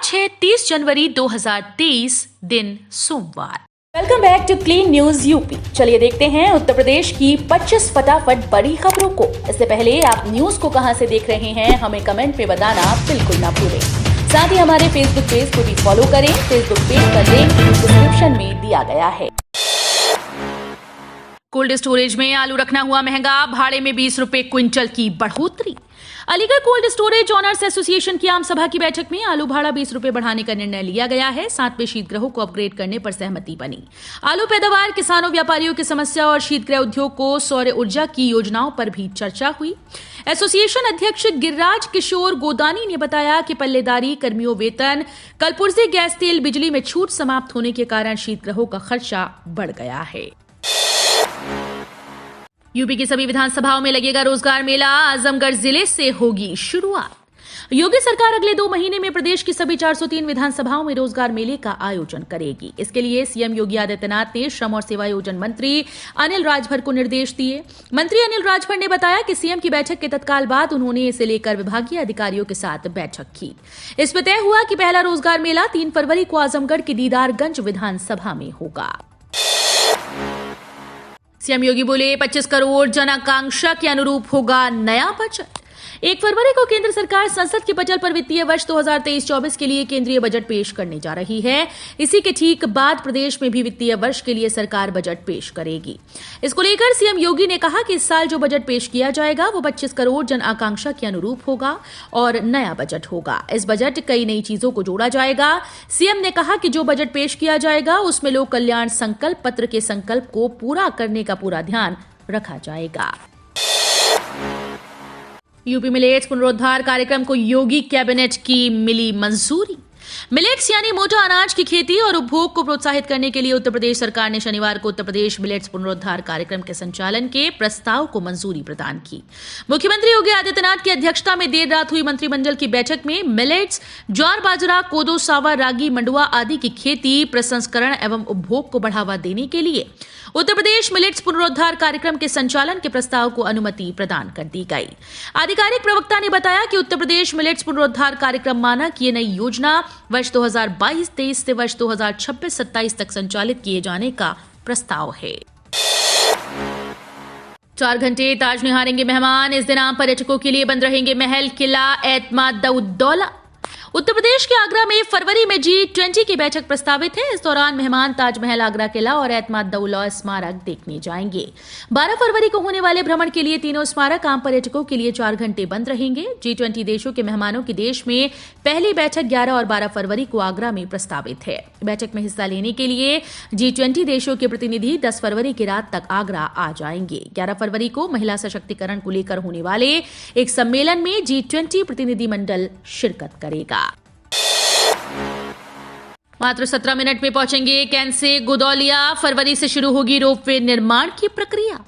आज है 30 जनवरी 2023, दिन सोमवार। Welcome back to clean news UP. चलिए देखते हैं उत्तर प्रदेश की 25 फटाफट बड़ी खबरों को। इससे पहले आप न्यूज को कहां से देख रहे हैं हमें कमेंट में बताना बिल्कुल ना भूलें। साथ ही हमारे फेसबुक पेज को भी फॉलो करें। फेसबुक पेज का लिंक डिस्क्रिप्शन में दिया गया है। कोल्ड स्टोरेज में आलू रखना हुआ महंगा, भाड़े में 20 रुपए क्विंटल की बढ़ोतरी। Aligarh cold storage owners association की आम सभा की बैठक में आलू भाड़ा 20 रुपए बढ़ाने का निर्णय लिया गया है। साथ में शीतगृहों को अपग्रेड करने पर सहमति बनी। आलू पैदावार, किसानों, व्यापारियों की समस्या और शीतगृह उद्योग को सौर ऊर्जा की योजनाओं पर भी चर्चा हुई। एसोसिएशन अध्यक्ष गिरिराज किशोर गोदानी ने बताया कि पल्लेदारी, कर्मियों वेतन, कलपुर्जे, गैस, तेल, बिजली में छूट समाप्त होने के कारण शीतगृहों का खर्चा बढ़ गया है। यूपी की सभी विधानसभाओं में लगेगा रोजगार मेला, आजमगढ़ जिले से होगी शुरुआत। योगी सरकार अगले 2 महीने में प्रदेश की सभी 403 विधानसभाओं में रोजगार मेले का आयोजन करेगी। इसके लिए सीएम योगी आदित्यनाथ ने श्रम और सेवायोजन मंत्री अनिल राजभर को निर्देश दिए। मंत्री अनिल राजभर ने बताया कि सीएम की बैठक के तत्काल बाद उन्होंने इसे लेकर विभागीय अधिकारियों के साथ बैठक की। इसमें तय हुआ कि पहला रोजगार मेला 3 फरवरी को आजमगढ़ की दीदारगंज विधानसभा में होगा। सीएम योगी बोले 25 करोड़ जन आकांक्षा के अनुरूप होगा नया बजट। 1 फरवरी को केंद्र सरकार संसद के पटल पर वित्तीय वर्ष 2023-24 के लिए केंद्रीय बजट पेश करने जा रही है। इसी के ठीक बाद प्रदेश में भी वित्तीय वर्ष के लिए सरकार बजट पेश करेगी। इसको लेकर सीएम योगी ने कहा कि इस साल जो बजट पेश किया जाएगा वो 25 करोड़ जन आकांक्षा के अनुरूप होगा और नया बजट होगा। इस बजट कई नई चीजों को जोड़ा जाएगा। सीएम ने कहा कि जो बजट पेश किया जाएगा उसमें लोक कल्याण संकल्प पत्र के संकल्प को पूरा करने का पूरा ध्यान रखा जाएगा। यूपी मिलेट्स पुनरुद्धार कार्यक्रम को योगी कैबिनेट की मिली मंजूरी। मिलेट्स यानी मोटा अनाज की खेती और उपभोग को प्रोत्साहित करने के लिए उत्तर प्रदेश सरकार ने शनिवार को उत्तर प्रदेश मिलेट्स पुनरुद्धार कार्यक्रम के संचालन के प्रस्ताव को मंजूरी प्रदान की। मुख्यमंत्री योगी आदित्यनाथ की अध्यक्षता में देर रात हुई मंत्रिमंडल की बैठक में मिलेट्स, ज्वार, बाजरा, कोदो, सावा, रागी, मंडुआ आदि की खेती, प्रसंस्करण एवं उपभोग को बढ़ावा देने के लिए उत्तर प्रदेश मिलेट्स पुनरुद्धार कार्यक्रम के संचालन के प्रस्ताव को अनुमति प्रदान कर दी गई। आधिकारिक प्रवक्ता ने बताया कि उत्तर प्रदेश मिलेट्स पुनरुद्धार कार्यक्रम मानक ये नई योजना वर्ष 2022-23 से वर्ष 2026-27 तक संचालित किए जाने का प्रस्ताव है। 4 घंटे ताज निहारेंगे मेहमान। इस दिन आम पर्यटकों के लिए बंद रहेंगे महल, किला, एतमाद-उद-दौला। उत्तर प्रदेश के आगरा में फरवरी में G20 की बैठक प्रस्तावित है। इस दौरान मेहमान ताजमहल, आगरा किला और एतमाद-उद-दौला स्मारक देखने जाएंगे। 12 फरवरी को होने वाले भ्रमण के लिए तीनों स्मारक आम पर्यटकों के लिए 4 घंटे बंद रहेंगे। G20 देशों के मेहमानों की देश में पहली बैठक 11 और 12 फरवरी को आगरा में प्रस्तावित है। बैठक में हिस्सा लेने के लिए G20 देशों के प्रतिनिधि 10 फरवरी की रात तक आगरा आ जाएंगे। 11 फरवरी को महिला सशक्तिकरण को लेकर होने वाले एक सम्मेलन में G20 प्रतिनिधिमंडल शिरकत करेगा। मात्र 17 मिनट में पहुंचेंगे कैंट से गोदौलिया। फरवरी से शुरू होगी रोपवे निर्माण की प्रक्रिया।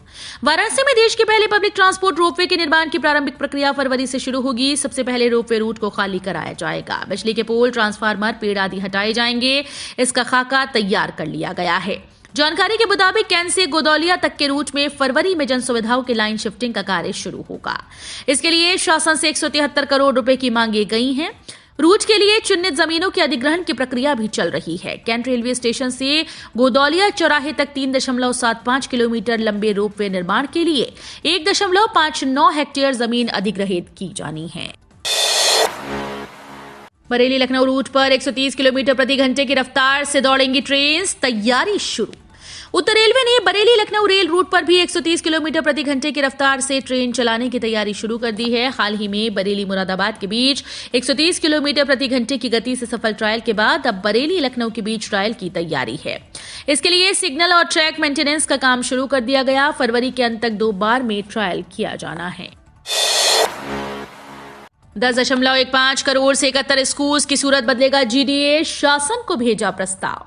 वाराणसी में देश के पहले पब्लिक ट्रांसपोर्ट रोपवे के निर्माण की प्रारंभिक प्रक्रिया फरवरी से शुरू होगी। सबसे पहले रोपवे रूट को खाली कराया जाएगा। बिजली के पोल, ट्रांसफार्मर, पेड़ आदि हटाए जाएंगे। इसका खाका तैयार कर लिया गया है। जानकारी के मुताबिक कैंट से गोदौलिया तक के रूट में फरवरी में जन सुविधाओं की लाइन शिफ्टिंग का कार्य शुरू होगा। इसके लिए शासन से 173 करोड़ रुपए की मांगे गई हैं। रूट के लिए चिन्हित जमीनों के अधिग्रहण की प्रक्रिया भी चल रही है। कैंट रेलवे स्टेशन से गोदौलिया चौराहे तक 3.75 किलोमीटर लंबे रोपवे निर्माण के लिए 1.59 हेक्टेयर जमीन अधिग्रहित की जानी है। बरेली लखनऊ रूट पर 130 किलोमीटर प्रति घंटे की रफ्तार से दौड़ेंगी ट्रेन, तैयारी शुरू। उत्तर रेलवे ने बरेली लखनऊ रेल रूट पर भी 130 किलोमीटर प्रति घंटे की रफ्तार से ट्रेन चलाने की तैयारी शुरू कर दी है। हाल ही में बरेली मुरादाबाद के बीच 130 किलोमीटर प्रति घंटे की गति से सफल ट्रायल के बाद अब बरेली लखनऊ के बीच ट्रायल की तैयारी है। इसके लिए सिग्नल और ट्रैक मेंटेनेंस का काम शुरू कर दिया गया। फरवरी के अंत तक 2 बार में ट्रायल किया जाना है। 10.15 करोड़ से 71 स्कूल की सूरत बदलेगा GDA, शासन को भेजा प्रस्ताव।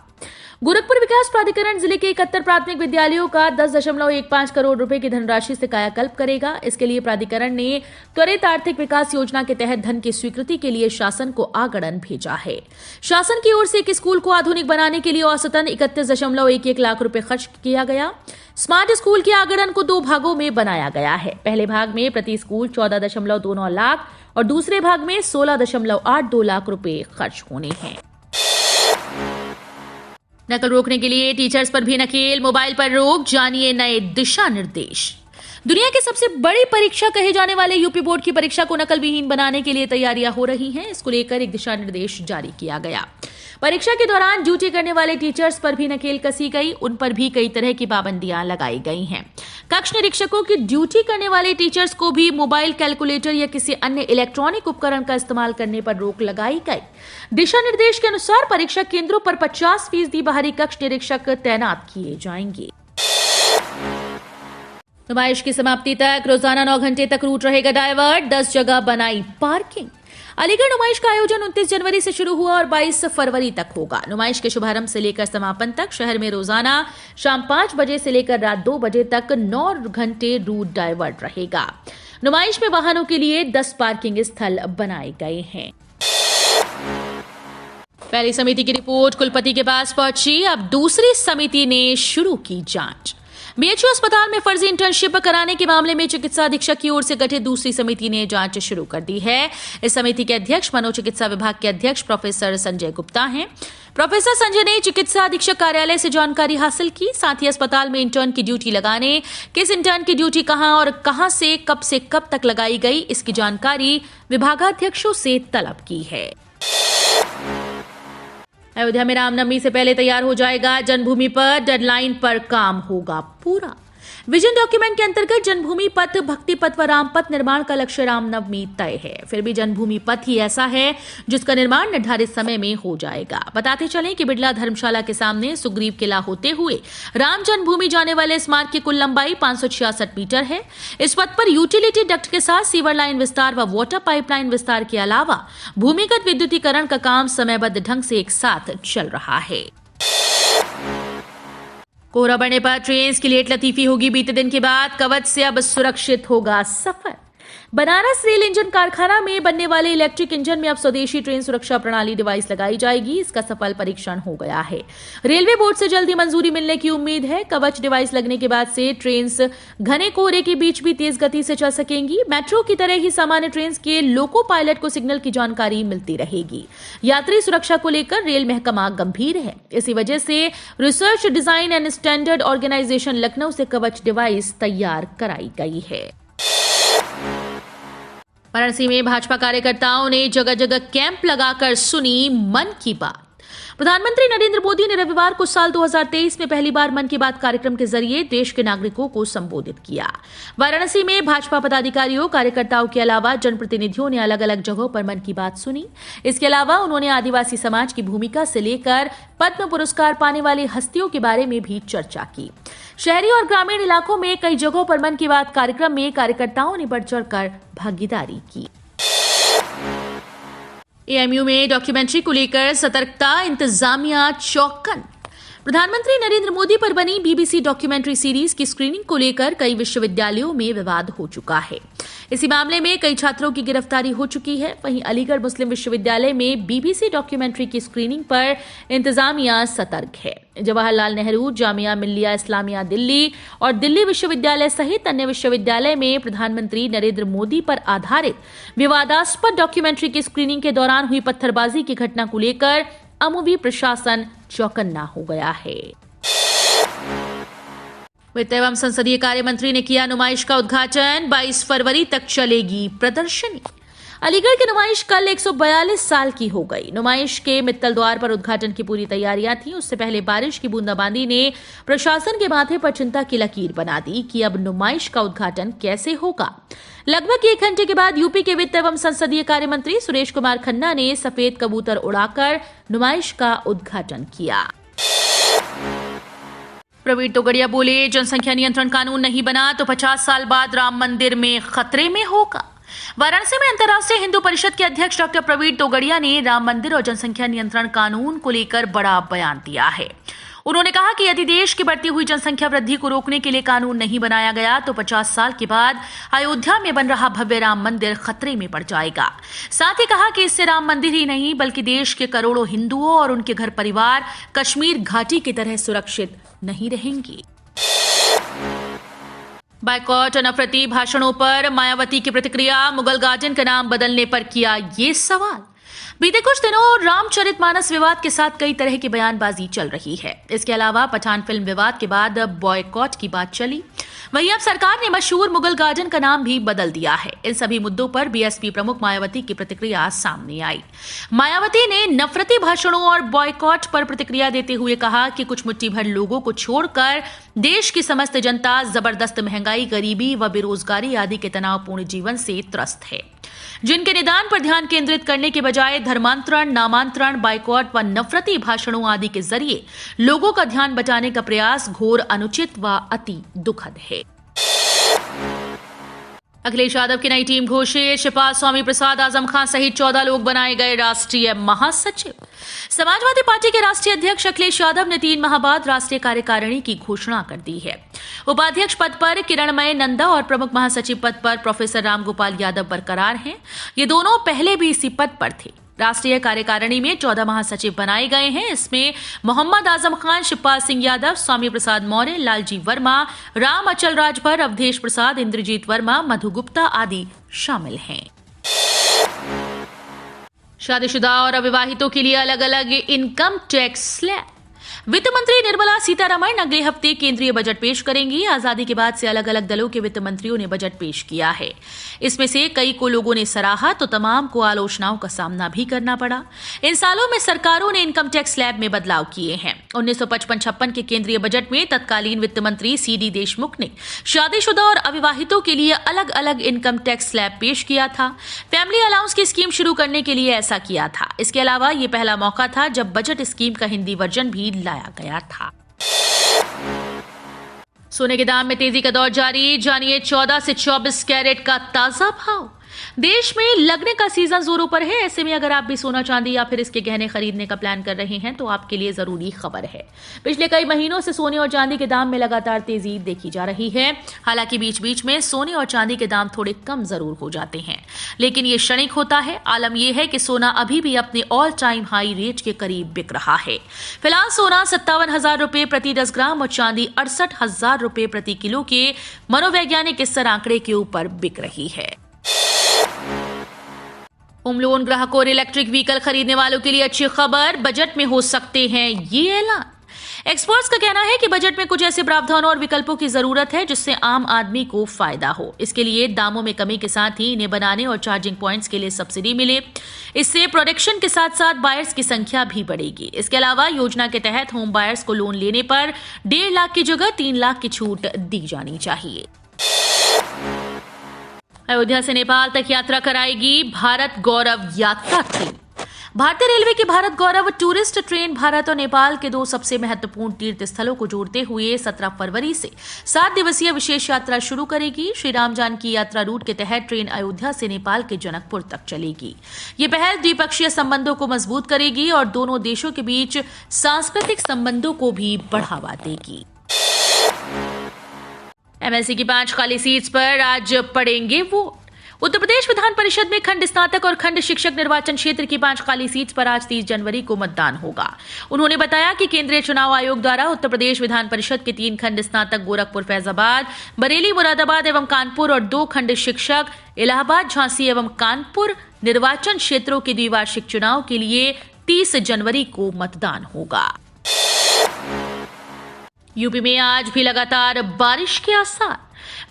गोरखपुर विकास प्राधिकरण जिले के 71 प्राथमिक विद्यालयों का 10.15 करोड़ रुपए की धनराशि से कायाकल्प करेगा। इसके लिए प्राधिकरण ने त्वरित आर्थिक विकास योजना के तहत धन की स्वीकृति के लिए शासन को आगणन भेजा है। शासन की ओर से एक स्कूल को आधुनिक बनाने के लिए औसतन 31.11 लाख रुपए खर्च किया गया। स्मार्ट स्कूल के आगणन को 2 भागों में बनाया गया है। पहले भाग में प्रति स्कूल 14.29 लाख और दूसरे भाग में 16.82 लाख रुपए खर्च होने हैं। नकल रोकने के लिए टीचर्स पर भी नकेल, मोबाइल पर रोक, जानिए नए दिशा निर्देश। दुनिया की सबसे बड़ी परीक्षा कहे जाने वाले यूपी बोर्ड की परीक्षा को नकल विहीन बनाने के लिए तैयारियां हो रही हैं। इसको लेकर एक दिशा निर्देश जारी किया गया। परीक्षा के दौरान ड्यूटी करने वाले टीचर्स पर भी नकेल कसी गई। उन पर भी कई तरह की पाबंदियां लगाई गई हैं। कक्ष निरीक्षकों की ड्यूटी करने वाले टीचर्स को भी मोबाइल, कैलकुलेटर या किसी अन्य इलेक्ट्रॉनिक उपकरण का इस्तेमाल करने पर रोक लगाई गई। दिशा निर्देश के अनुसार परीक्षा केंद्रों पर 50% बाहरी कक्ष निरीक्षक तैनात किए जाएंगे। नुमाइश की समाप्ति तक रोजाना 9 घंटे तक रूट रहेगा डायवर्ट। 10 जगह बनाई पार्किंग। अलीगढ़ नुमाइश का आयोजन 29 जनवरी से शुरू हुआ और 22 फरवरी तक होगा। नुमाइश के शुभारंभ से लेकर समापन तक शहर में रोजाना शाम 5 बजे से लेकर रात 2 बजे तक 9 घंटे रूट डायवर्ट रहेगा। नुमाइश में वाहनों के लिए 10 पार्किंग स्थल बनाए गए हैं। पहली समिति की रिपोर्ट कुलपति के पास पहुंची। अब दूसरी समिति ने शुरू की जांच। बीएचयू अस्पताल में फर्जी इंटर्नशिप कराने के मामले में चिकित्सा अधीक्षक की ओर से गठित दूसरी समिति ने जांच शुरू कर दी है। इस समिति के अध्यक्ष मनोचिकित्सा विभाग के अध्यक्ष प्रोफेसर संजय गुप्ता हैं। प्रोफेसर संजय ने चिकित्सा अधीक्षक कार्यालय से जानकारी हासिल की। साथ ही अस्पताल में इंटर्न की ड्यूटी लगाने, किस इंटर्न की ड्यूटी कहां और कहां से कब तक लगाई गई, इसकी जानकारी विभागाध्यक्षों से तलब की है। अयोध्या में रामनवमी से पहले तैयार हो जाएगा जन्मभूमि पथ। डेडलाइन पर काम होगा पूरा। विजन डॉक्यूमेंट के अंतर्गत जन्मभूमि पथ, भक्ति पथ व राम पथ निर्माण का लक्ष्य रामनवमी तय है। फिर भी जन्मभूमि पथ ही ऐसा है जिसका निर्माण निर्धारित समय में हो जाएगा। बताते चलें कि बिड़ला धर्मशाला के सामने सुग्रीव किला होते हुए राम जन्मभूमि जाने वाले इस मार्ग की कुल लंबाई 566 मीटर है। इस पथ पर यूटिलिटी डक्ट के साथ सीवर लाइन विस्तार व वाटर पाइपलाइन विस्तार के अलावा भूमिगत विद्युतीकरण का काम समयबद्ध ढंग से एक साथ चल रहा है। कोहरा बढ़ने पर ट्रेन की लेट लतीफी होगी। बीते दिन के बाद कवच से अब सुरक्षित होगा सफर। बनारस रेल इंजन कारखाना में बनने वाले इलेक्ट्रिक इंजन में अब स्वदेशी ट्रेन सुरक्षा प्रणाली डिवाइस लगाई जाएगी। इसका सफल परीक्षण हो गया है। रेलवे बोर्ड से जल्दी मंजूरी मिलने की उम्मीद है। कवच डिवाइस लगने के बाद से ट्रेन घने कोहरे के बीच भी तेज गति से चल सकेंगी। मेट्रो की तरह ही सामान्य ट्रेन के लोको पायलट को सिग्नल की जानकारी मिलती रहेगी। यात्री सुरक्षा को लेकर रेल महकमा गंभीर है। इसी वजह से research, design and standard organisation Lucknow से कवच डिवाइस तैयार कराई गई है। वाराणसी में भाजपा कार्यकर्ताओं ने जगह जगह कैंप लगाकर सुनी मन की बात। प्रधानमंत्री नरेंद्र मोदी ने रविवार को साल 2023 में पहली बार मन की बात कार्यक्रम के जरिए देश के नागरिकों को संबोधित किया। वाराणसी में भाजपा पदाधिकारियों, कार्यकर्ताओं के अलावा जनप्रतिनिधियों ने अलग अलग जगहों पर मन की बात सुनी। इसके अलावा उन्होंने आदिवासी समाज की भूमिका से लेकर पद्म पुरस्कार पाने वाली हस्तियों के बारे में भी चर्चा की। शहरी और ग्रामीण इलाकों में कई जगहों पर मन की बात कार्यक्रम में कार्यकर्ताओं ने बढ़ चढ़कर भागीदारी की। एएमयू में डॉक्यूमेंट्री को लेकर सतर्कता, इंतजामिया चौकन। प्रधानमंत्री नरेंद्र मोदी पर बनी बीबीसी डॉक्यूमेंट्री सीरीज की स्क्रीनिंग को लेकर कई विश्वविद्यालयों में विवाद हो चुका है। इसी मामले में कई छात्रों की गिरफ्तारी हो चुकी है। वहीं अलीगढ़ मुस्लिम विश्वविद्यालय में बीबीसी डॉक्यूमेंट्री की स्क्रीनिंग पर इंतजामिया सतर्क है। जवाहरलाल नेहरू, जामिया मिल्लिया इस्लामिया दिल्ली और दिल्ली विश्वविद्यालय सहित अन्य विश्वविद्यालय में प्रधानमंत्री नरेंद्र मोदी पर आधारित विवादास्पद डॉक्यूमेंट्री की स्क्रीनिंग के दौरान हुई पत्थरबाजी की घटना को लेकर अमूवी प्रशासन चौकन्ना हो गया है। वित्त एवं संसदीय कार्य मंत्री ने किया नुमाइश का उद्घाटन। 22 फरवरी तक चलेगी प्रदर्शनी। अलीगढ़ की नुमाइश कल 142 साल की हो गई। नुमाइश के मित्तल द्वार पर उद्घाटन की पूरी तैयारियां थी। उससे पहले बारिश की बूंदाबांदी ने प्रशासन के माथे पर चिंता की लकीर बना दी कि अब नुमाइश का उद्घाटन कैसे होगा। लगभग 1 घंटे के बाद यूपी के वित्त एवं संसदीय कार्य मंत्री सुरेश कुमार खन्ना ने सफेद कबूतर उड़ाकर नुमाइश का उद्घाटन किया। प्रवीण तोगड़िया बोले, जनसंख्या नियंत्रण कानून नहीं बना तो 50 साल बाद राम मंदिर में खतरे में होगा। वाराणसी में अंतर्राष्ट्रीय हिंदू परिषद के अध्यक्ष डॉक्टर प्रवीण तोगड़िया ने राम मंदिर और जनसंख्या नियंत्रण कानून को लेकर बड़ा बयान दिया है। उन्होंने कहा कि यदि देश की बढ़ती हुई जनसंख्या वृद्धि को रोकने के लिए कानून नहीं बनाया गया तो 50 साल के बाद अयोध्या में बन रहा भव्य राम मंदिर खतरे में पड़ जाएगा। साथ ही कहा कि इससे राम मंदिर ही नहीं बल्कि देश के करोड़ों हिंदुओं और उनके घर परिवार कश्मीर घाटी की तरह सुरक्षित नहीं रहेंगे। बाइकॉट और नफरती भाषणों पर मायावती की प्रतिक्रिया, मुगल गार्डन का नाम बदलने पर किया ये सवाल। बीते कुछ दिनों रामचरितमानस विवाद के साथ कई तरह की बयानबाजी चल रही है। इसके अलावा पठान फिल्म विवाद के बाद बॉयकॉट की बात चली। वहीं अब सरकार ने मशहूर मुगल गार्डन का नाम भी बदल दिया है। इन सभी मुद्दों पर बीएसपी प्रमुख मायावती की प्रतिक्रिया सामने आई। मायावती ने नफरती भाषणों और बॉयकॉट पर प्रतिक्रिया देते हुए कहा कि कुछ मुट्ठी भर लोगों को छोड़कर देश की समस्त जनता जबरदस्त महंगाई, गरीबी व बेरोजगारी आदि के तनावपूर्ण जीवन से त्रस्त है, जिनके निदान पर ध्यान केंद्रित करने के बजाय धर्मांतरण, नामांतरण, बाइकॉट व नफरती भाषणों आदि के जरिए लोगों का ध्यान बटाने का प्रयास घोर अनुचित व अति दुखद है। अखिलेश यादव की नई टीम घोषित, शिवपाल स्वामी प्रसाद, आजम खान सहित 14 लोग बनाए गए राष्ट्रीय महासचिव। समाजवादी पार्टी के राष्ट्रीय अध्यक्ष अखिलेश यादव ने 3 माह बाद राष्ट्रीय कार्यकारिणी की घोषणा कर दी है। उपाध्यक्ष पद पर किरणमय नंदा और प्रमुख महासचिव पद पर प्रोफेसर रामगोपाल यादव बरकरार हैं। ये दोनों पहले भी इसी पद पर थे। राष्ट्रीय कार्यकारिणी में 14 महासचिव बनाए गए हैं। इसमें मोहम्मद आजम खान, शिवपाल सिंह यादव, स्वामी प्रसाद मौर्य, लालजी वर्मा, राम अचल राजभर, अवधेश प्रसाद, इंद्रजीत वर्मा, मधु गुप्ता आदि शामिल हैं। शादीशुदा और अविवाहितों के लिए अलग अलग इनकम टैक्स स्लैब। वित्त मंत्री निर्मला सीतारमण अगले हफ्ते केंद्रीय बजट पेश करेंगी। आजादी के बाद से अलग अलग दलों के वित्त मंत्रियों ने बजट पेश किया है। इसमें से कई को लोगों ने सराहा तो तमाम को आलोचनाओं का सामना भी करना पड़ा। इन सालों में सरकारों ने इनकम टैक्स स्लैब में बदलाव किए हैं। 1955-56 के केंद्रीय बजट में तत्कालीन वित्त मंत्री सीडी देशमुख ने शादीशुदा और अविवाहितों के लिए अलग अलग इनकम टैक्स स्लैब पेश किया था। फैमिली अलाउंस की स्कीम शुरू करने के लिए ऐसा किया था। इसके अलावा ये पहला मौका था जब बजट स्कीम का हिंदी वर्जन भी लाया गया था। सोने के दाम में तेजी का दौर जारी, जानिए 14 से 24 कैरेट का ताजा भाव। देश में लगने का सीजन जोरों पर है। ऐसे में अगर आप भी सोना चांदी या फिर इसके गहने खरीदने का प्लान कर रहे हैं तो आपके लिए जरूरी खबर है। पिछले कई महीनों से सोने और चांदी के दाम में लगातार तेजी देखी जा रही है। हालांकि बीच बीच में सोने और चांदी के दाम थोड़े कम जरूर हो जाते हैं, लेकिन ये क्षणिक होता है। आलम यह है कि सोना अभी भी अपने ऑल टाइम हाई रेट के करीब बिक रहा है। फिलहाल सोना 57,000 रुपए प्रति 10 ग्राम और चांदी 68,000 रुपए प्रति किलो के मनोवैज्ञानिक स्तर आंकड़े के ऊपर बिक रही है। होम लोन ग्राहकों और इलेक्ट्रिक व्हीकल खरीदने वालों के लिए अच्छी खबर, बजट में हो सकते हैं ये ऐलान। एक्सपर्ट्स का कहना है कि बजट में कुछ ऐसे प्रावधानों और विकल्पों की जरूरत है जिससे आम आदमी को फायदा हो। इसके लिए दामों में कमी के साथ ही इन्हें बनाने और चार्जिंग पॉइंट्स के लिए सब्सिडी मिले। इससे प्रोडक्शन के साथ साथ बायर्स की संख्या भी बढ़ेगी। इसके अलावा योजना के तहत होम बायर्स को लोन लेने पर 1.5 लाख की जगह 3 लाख की छूट दी जानी चाहिए। अयोध्या से नेपाल तक यात्रा कराएगी भारत गौरव यात्रा ट्रेन। भारतीय रेलवे की भारत गौरव टूरिस्ट ट्रेन भारत और नेपाल के 2 सबसे महत्वपूर्ण तीर्थ स्थलों को जोड़ते हुए 17 फरवरी से 7 दिवसीय विशेष यात्रा शुरू करेगी। श्री राम जानकी यात्रा रूट के तहत ट्रेन अयोध्या से नेपाल के जनकपुर तक चलेगी। ये पहल द्विपक्षीय संबंधों को मजबूत करेगी और दोनों देशों के बीच सांस्कृतिक संबंधों को भी बढ़ावा देगी। एमएलसी की 5 खाली सीट्स पर आज पड़ेंगे वोट। उत्तर प्रदेश विधान परिषद में खंड स्नातक और खंड शिक्षक निर्वाचन क्षेत्र की 5 खाली सीट्स पर आज 30 जनवरी को मतदान होगा। उन्होंने बताया कि केंद्रीय चुनाव आयोग द्वारा उत्तर प्रदेश विधान परिषद के 3 खंड स्नातक गोरखपुर, फैजाबाद, बरेली, मुरादाबाद एवं कानपुर और 2 खंड शिक्षक इलाहाबाद, झांसी एवं कानपुर निर्वाचन क्षेत्रों के द्विवार्षिक चुनाव के लिए 30 जनवरी को मतदान होगा। यूपी में आज भी लगातार बारिश के आसार।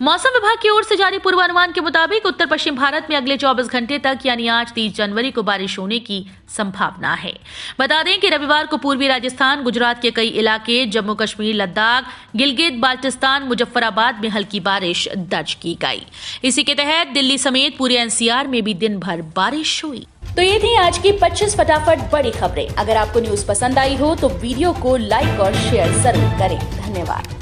मौसम विभाग की ओर से जारी पूर्वानुमान के मुताबिक उत्तर पश्चिम भारत में अगले 24 घंटे तक यानी आज 30 जनवरी को बारिश होने की संभावना है। बता दें कि रविवार को पूर्वी राजस्थान, गुजरात के कई इलाके, जम्मू कश्मीर, लद्दाख, गिलगित बाल्टिस्तान, मुजफ्फराबाद में हल्की बारिश दर्ज की गई। इसी के तहत दिल्ली समेत पूरे एनसीआर में भी दिन भर बारिश हुई। तो ये थी आज की 25 फटाफट बड़ी खबरें। अगर आपको न्यूज पसंद आई हो तो वीडियो को लाइक और शेयर जरूर करें। धन्यवाद।